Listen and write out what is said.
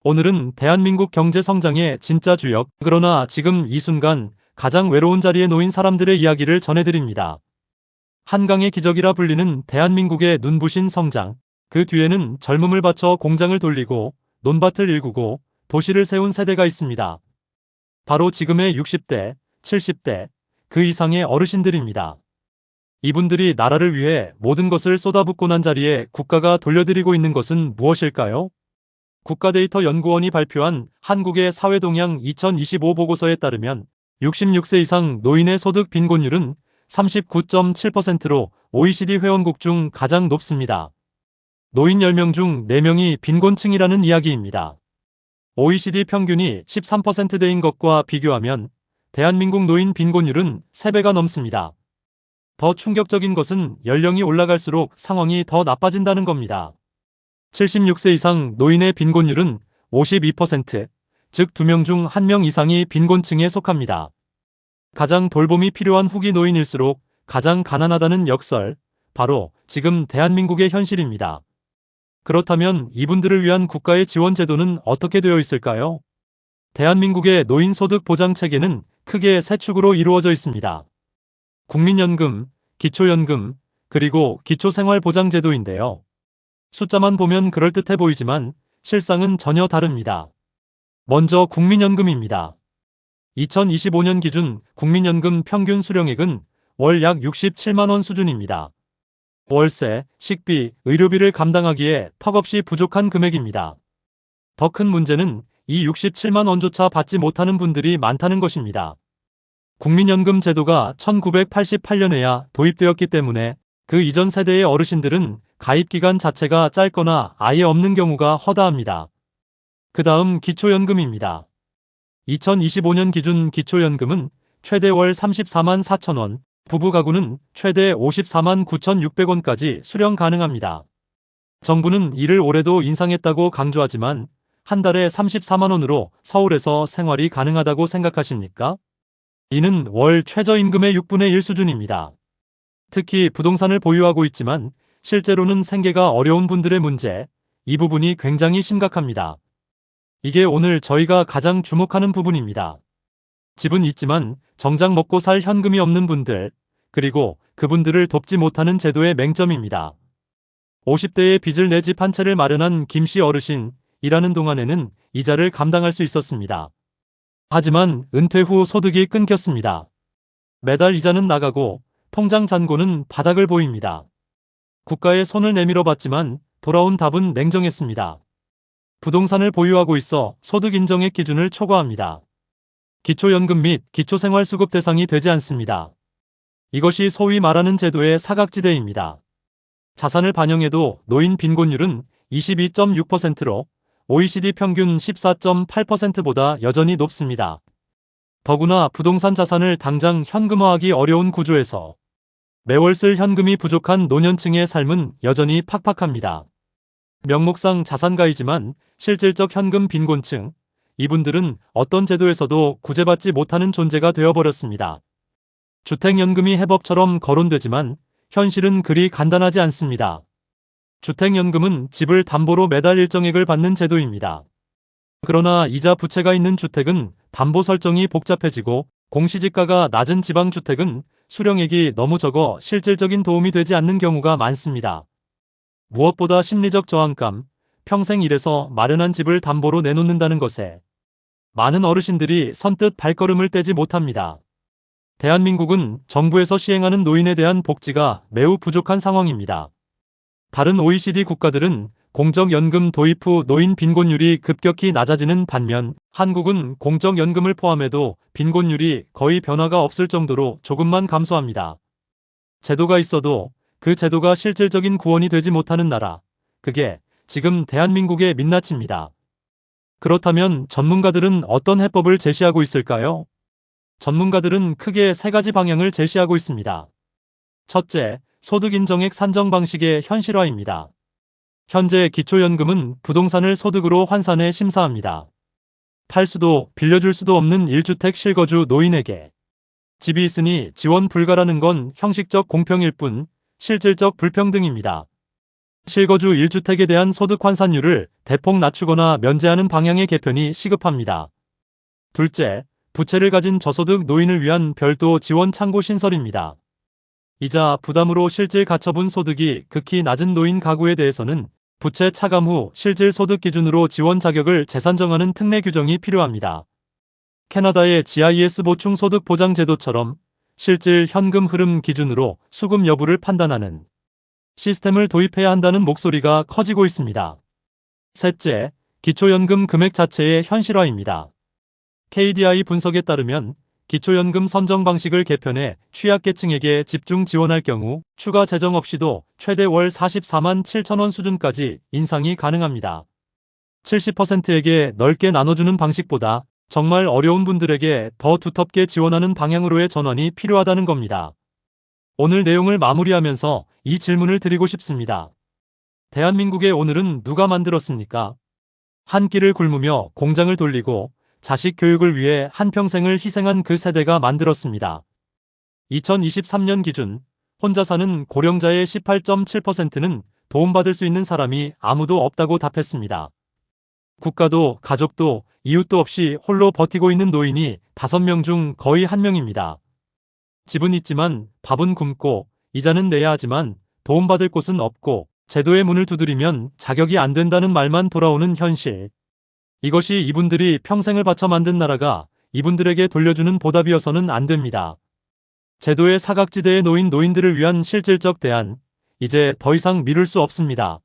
오늘은 대한민국 경제 성장의 진짜 주역, 그러나 지금 이 순간 가장 외로운 자리에 놓인 사람들의 이야기를 전해드립니다. 한강의 기적이라 불리는 대한민국의 눈부신 성장. 그 뒤에는 젊음을 바쳐 공장을 돌리고 논밭을 일구고 도시를 세운 세대가 있습니다. 바로 지금의 60대, 70대, 그 이상의 어르신들입니다. 이분들이 나라를 위해 모든 것을 쏟아붓고 난 자리에 국가가 돌려드리고 있는 것은 무엇일까요? 국가데이터연구원이 발표한 한국의 사회동향 2025 보고서에 따르면 66세 이상 노인의 소득 빈곤율은 39.7%로 OECD 회원국 중 가장 높습니다. 노인 10명 중 4명이 빈곤층이라는 이야기입니다. OECD 평균이 13%대인 것과 비교하면 대한민국 노인 빈곤율은 3배가 넘습니다. 더 충격적인 것은 연령이 올라갈수록 상황이 더 나빠진다는 겁니다. 76세 이상 노인의 빈곤율은 52%, 즉 2명 중 1명 이상이 빈곤층에 속합니다. 가장 돌봄이 필요한 후기 노인일수록 가장 가난하다는 역설, 바로 지금 대한민국의 현실입니다. 그렇다면 이분들을 위한 국가의 지원 제도는 어떻게 되어 있을까요? 대한민국의 노인 소득 보장 체계는 크게 세 축으로 이루어져 있습니다. 국민연금, 기초연금, 그리고 기초생활보장제도인데요. 숫자만 보면 그럴듯해 보이지만 실상은 전혀 다릅니다. 먼저 국민연금입니다. 2025년 기준 국민연금 평균 수령액은 월 약 67만 원 수준입니다. 월세, 식비, 의료비를 감당하기에 턱없이 부족한 금액입니다. 더 큰 문제는 이 67만 원조차 받지 못하는 분들이 많다는 것입니다. 국민연금 제도가 1988년에야 도입되었기 때문에 그 이전 세대의 어르신들은 가입 기간 자체가 짧거나 아예 없는 경우가 허다합니다. 그 다음 기초연금입니다. 2025년 기준 기초연금은 최대 월 34만 4천 원, 부부 가구는 최대 54만 9,600원까지 수령 가능합니다. 정부는 이를 올해도 인상했다고 강조하지만 한 달에 34만 원으로 서울에서 생활이 가능하다고 생각하십니까? 이는 월 최저임금의 6분의 1 수준입니다. 특히 부동산을 보유하고 있지만 실제로는 생계가 어려운 분들의 문제, 이 부분이 굉장히 심각합니다. 이게 오늘 저희가 가장 주목하는 부분입니다. 집은 있지만 정작 먹고 살 현금이 없는 분들, 그리고 그분들을 돕지 못하는 제도의 맹점입니다. 50대에 빚을 내 집 한 채를 마련한 김씨 어르신, 일하는 동안에는 이자를 감당할 수 있었습니다. 하지만 은퇴 후 소득이 끊겼습니다. 매달 이자는 나가고 통장 잔고는 바닥을 보입니다. 국가에 손을 내밀어 봤지만 돌아온 답은 냉정했습니다. 부동산을 보유하고 있어 소득 인정액 기준을 초과합니다. 기초연금 및 기초생활수급 대상이 되지 않습니다. 이것이 소위 말하는 제도의 사각지대입니다. 자산을 반영해도 노인 빈곤율은 22.6%로 OECD 평균 14.8%보다 여전히 높습니다. 더구나 부동산 자산을 당장 현금화하기 어려운 구조에서 매월 쓸 현금이 부족한 노년층의 삶은 여전히 팍팍합니다. 명목상 자산가이지만 실질적 현금 빈곤층, 이분들은 어떤 제도에서도 구제받지 못하는 존재가 되어버렸습니다. 주택연금이 해법처럼 거론되지만 현실은 그리 간단하지 않습니다. 주택연금은 집을 담보로 매달 일정액을 받는 제도입니다. 그러나 이자 부채가 있는 주택은 담보 설정이 복잡해지고 공시지가가 낮은 지방주택은 수령액이 너무 적어 실질적인 도움이 되지 않는 경우가 많습니다. 무엇보다 심리적 저항감, 평생 일해서 마련한 집을 담보로 내놓는다는 것에 많은 어르신들이 선뜻 발걸음을 떼지 못합니다. 대한민국은 정부에서 시행하는 노인에 대한 복지가 매우 부족한 상황입니다. 다른 OECD 국가들은 공적연금 도입 후 노인 빈곤율이 급격히 낮아지는 반면 한국은 공적연금을 포함해도 빈곤율이 거의 변화가 없을 정도로 조금만 감소합니다. 제도가 있어도 그 제도가 실질적인 구원이 되지 못하는 나라, 그게 지금 대한민국의 민낯입니다. 그렇다면 전문가들은 어떤 해법을 제시하고 있을까요? 전문가들은 크게 3가지 방향을 제시하고 있습니다. 첫째, 소득인정액 산정 방식의 현실화입니다. 현재 기초연금은 부동산을 소득으로 환산해 심사합니다. 팔 수도 빌려줄 수도 없는 1주택 실거주 노인에게 집이 있으니 지원 불가라는 건 형식적 공평일 뿐 실질적 불평등입니다. 실거주 1주택에 대한 소득 환산율을 대폭 낮추거나 면제하는 방향의 개편이 시급합니다. 둘째, 부채를 가진 저소득 노인을 위한 별도 지원 창구 신설입니다. 이자 부담으로 실질 가처분 소득이 극히 낮은 노인 가구에 대해서는 부채 차감 후 실질 소득 기준으로 지원 자격을 재산정하는 특례 규정이 필요합니다. 캐나다의 GIS 보충 소득 보장 제도처럼 실질 현금 흐름 기준으로 수급 여부를 판단하는 시스템을 도입해야 한다는 목소리가 커지고 있습니다. 셋째, 기초연금 금액 자체의 현실화입니다. KDI 분석에 따르면 기초연금 선정 방식을 개편해 취약계층에게 집중 지원할 경우 추가 재정 없이도 최대 월 44만 7천 원 수준까지 인상이 가능합니다. 70%에게 넓게 나눠주는 방식보다 정말 어려운 분들에게 더 두텁게 지원하는 방향으로의 전환이 필요하다는 겁니다. 오늘 내용을 마무리하면서 이 질문을 드리고 싶습니다. 대한민국의 오늘은 누가 만들었습니까? 한 끼를 굶으며 공장을 돌리고 자식 교육을 위해 한평생을 희생한 그 세대가 만들었습니다. 2023년 기준 혼자 사는 고령자의 18.7%는 도움받을 수 있는 사람이 아무도 없다고 답했습니다. 국가도 가족도 이웃도 없이 홀로 버티고 있는 노인이 5명 중 거의 1명입니다. 집은 있지만 밥은 굶고 이자는 내야 하지만 도움받을 곳은 없고 제도의 문을 두드리면 자격이 안 된다는 말만 돌아오는 현실. 이것이 이분들이 평생을 바쳐 만든 나라가 이분들에게 돌려주는 보답이어서는 안 됩니다. 제도의 사각지대에 놓인 노인들을 위한 실질적 대안, 이제 더 이상 미룰 수 없습니다.